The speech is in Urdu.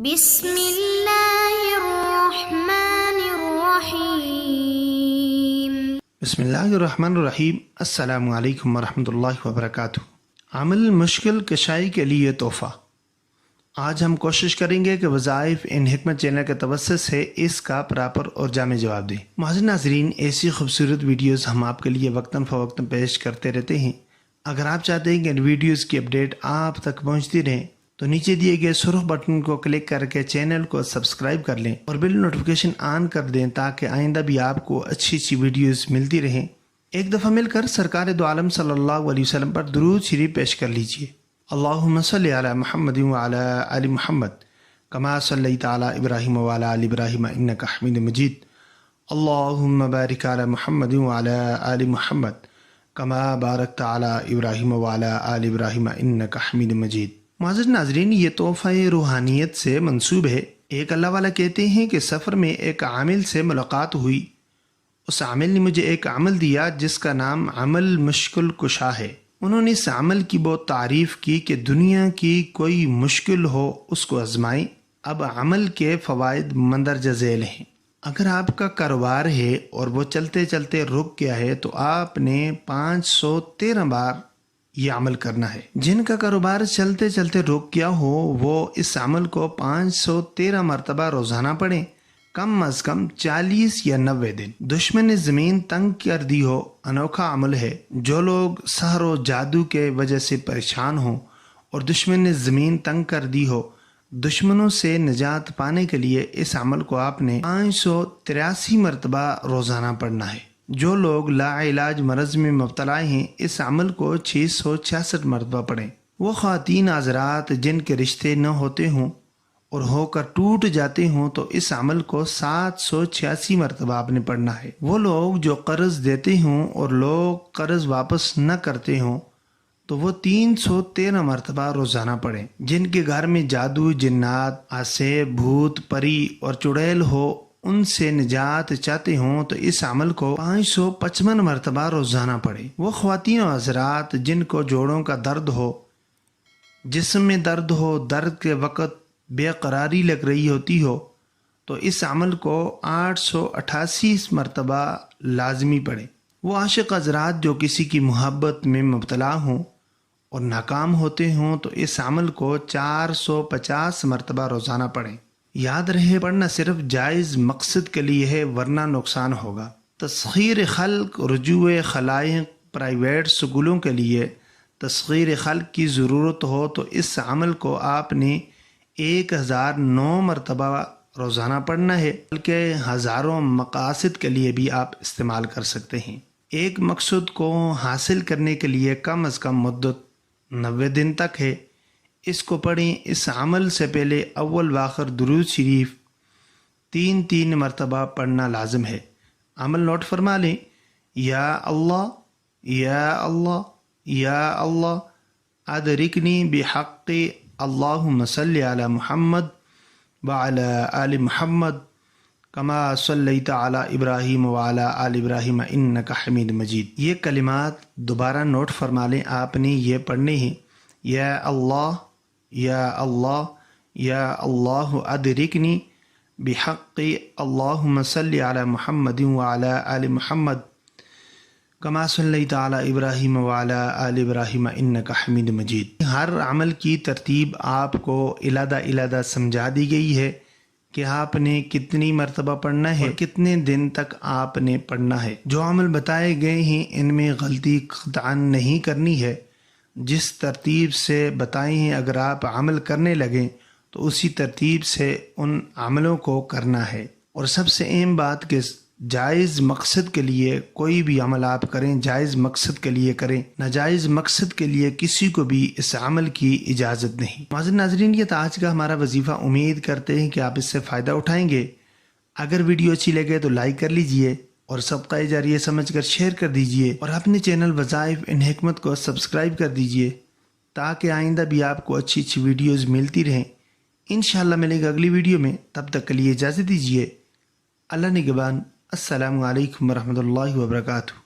بسم اللہ الرحمن الرحیم۔ بسم اللہ الرحمن الرحیم۔ السلام علیکم ورحمۃ اللہ وبرکاتہ۔ عمل مشکل کشائی کے لیے تحفہ۔ آج ہم کوشش کریں گے کہ وظائف ان حکمت چینل کے توسط سے اس کا پراپر اور جامع جواب دیں۔ معزز ناظرین، ایسی خوبصورت ویڈیوز ہم آپ کے لیے وقتاً فوقتاً پیش کرتے رہتے ہیں۔ اگر آپ چاہتے ہیں کہ ان ویڈیوز کی اپڈیٹ آپ تک پہنچتی رہیں تو نیچے دیے گئے سرخ بٹن کو کلک کر کے چینل کو سبسکرائب کر لیں اور بیل نوٹیفیکیشن آن کر دیں تاکہ آئندہ بھی آپ کو اچھی ویڈیوز ملتی رہیں۔ ایک دفعہ مل کر سرکار دو عالم صلی اللہ علیہ وسلم پر درود شریف پیش کر لیجئے۔ اللہم صلی علی محمد وعلی آل محمد کما صلیت علی ابراہیم وعلی آل ابراہیم انک حمید مجید۔ اللہم بارک علی محمد وعلی آل محمد کما بارکت علی ابراہیم وعلی آل ابراہیم انک حمید مجید۔ معزز ناظرین، یہ تحفہ روحانیت سے منسوب ہے۔ ایک اللہ والا کہتے ہیں کہ سفر میں ایک عامل سے ملاقات ہوئی۔ اس عامل نے مجھے ایک عمل دیا جس کا نام عمل مشکل کشا ہے۔ انہوں نے اس عمل کی بہت تعریف کی کہ دنیا کی کوئی مشکل ہو اس کو آزمائیں۔ اب عمل کے فوائد مندرجہ ذیل ہیں۔ اگر آپ کا کاروبار ہے اور وہ چلتے چلتے رک گیا ہے تو آپ نے 513 بار یہ عمل کرنا ہے۔ جن کا کاروبار چلتے چلتے رک گیا ہو وہ اس عمل کو 513 مرتبہ روزانہ پڑھیں، کم از کم 40 یا 90 دن۔ دشمن نے زمین تنگ کر دی ہو، انوکھا عمل ہے۔ جو لوگ سحر و جادو کے وجہ سے پریشان ہوں اور دشمن نے زمین تنگ کر دی ہو، دشمنوں سے نجات پانے کے لیے اس عمل کو آپ نے 583 مرتبہ روزانہ پڑھنا ہے۔ جو لوگ لا علاج مرض میں مبتلا ہیں اس عمل کو 666 مرتبہ پڑھیں۔ وہ خواتین حضرات جن کے رشتے نہ ہوتے ہوں اور ہو کر ٹوٹ جاتے ہوں تو اس عمل کو 786 مرتبہ آپ نے پڑھنا ہے۔ وہ لوگ جو قرض دیتے ہوں اور لوگ قرض واپس نہ کرتے ہوں تو وہ 313 مرتبہ روزانہ پڑھیں۔ جن کے گھر میں جادو، جنات، عصیب، بھوت، پری اور چڑیل ہو ان سے نجات چاہتے ہوں تو اس عمل کو 555 مرتبہ روزانہ پڑھیں۔ وہ خواتین و حضرات جن کو جوڑوں کا درد ہو، جسم میں درد ہو، درد کے وقت بے قراری لگ رہی ہوتی ہو تو اس عمل کو 888 مرتبہ لازمی پڑھیں۔ وہ عاشق حضرات جو کسی کی محبت میں مبتلا ہوں اور ناکام ہوتے ہوں تو اس عمل کو 450 مرتبہ روزانہ پڑھیں۔ یاد رہے پڑھنا صرف جائز مقصد کے لیے ہے ورنہ نقصان ہوگا۔ تسخیر خلق، رجوع خلائق، پرائیویٹ سکولوں کے لیے تسخیر خلق کی ضرورت ہو تو اس عمل کو آپ نے 1009 مرتبہ روزانہ پڑھنا ہے، بلکہ ہزاروں مقاصد کے لیے بھی آپ استعمال کر سکتے ہیں۔ ایک مقصد کو حاصل کرنے کے لیے کم از کم مدت 90 دن تک ہے۔ اس کو پڑھیں۔ اس عمل سے پہلے اول و آخر درود شریف 3 مرتبہ پڑھنا لازم ہے۔ عمل نوٹ فرما لیں۔ یا اللہ یا اللہ یا اللہ ادرکنی بحق اللہم صلی علی محمد وعلی آل محمد کما صلیت علی ابراہیم وعلی آل ابراہیم انک حمید مجید۔ یہ کلمات دوبارہ نوٹ فرما لیں، آپ نے یہ پڑھنے ہیں۔ یا اللہ یا اللہ یا اللہ ادرکنی بحق اللہم صلی علی محمد وعلی آل محمد کما صلیت علی ابراہیم وعلی آل ابراہیم انک حمید مجید۔ ہر عمل کی ترتیب آپ کو علیحدہ سمجھا دی گئی ہے کہ آپ نے کتنی مرتبہ پڑھنا ہے اور کتنے دن تک آپ نے پڑھنا ہے۔ جو عمل بتائے گئے ہیں ان میں غلطی قطعاً نہیں کرنی ہے۔ جس ترتیب سے بتائے ہیں اگر آپ عمل کرنے لگیں تو اسی ترتیب سے ان عملوں کو کرنا ہے۔ اور سب سے اہم بات کہ جائز مقصد کے لیے کوئی بھی عمل آپ کریں جائز مقصد کے لیے کریں، ناجائز مقصد کے لیے کسی کو بھی اس عمل کی اجازت نہیں۔ معزز ناظرین، یہ تھا آج کا ہمارا وظیفہ۔ امید کرتے ہیں کہ آپ اس سے فائدہ اٹھائیں گے۔ اگر ویڈیو اچھی لگے تو لائک کر لیجئے اور صدقہ جاریہ سمجھ کر شیئر کر دیجئے اور اپنے چینل وظائف ان حکمت کو سبسکرائب کر دیجئے تاکہ آئندہ بھی آپ کو اچھی ویڈیوز ملتی رہیں۔ انشاءاللہ ملے گا اگلی ویڈیو میں، تب تک کے لیے اجازت دیجئے۔ اللہ نگہبان۔ السلام علیکم ورحمۃ اللہ وبرکاتہ۔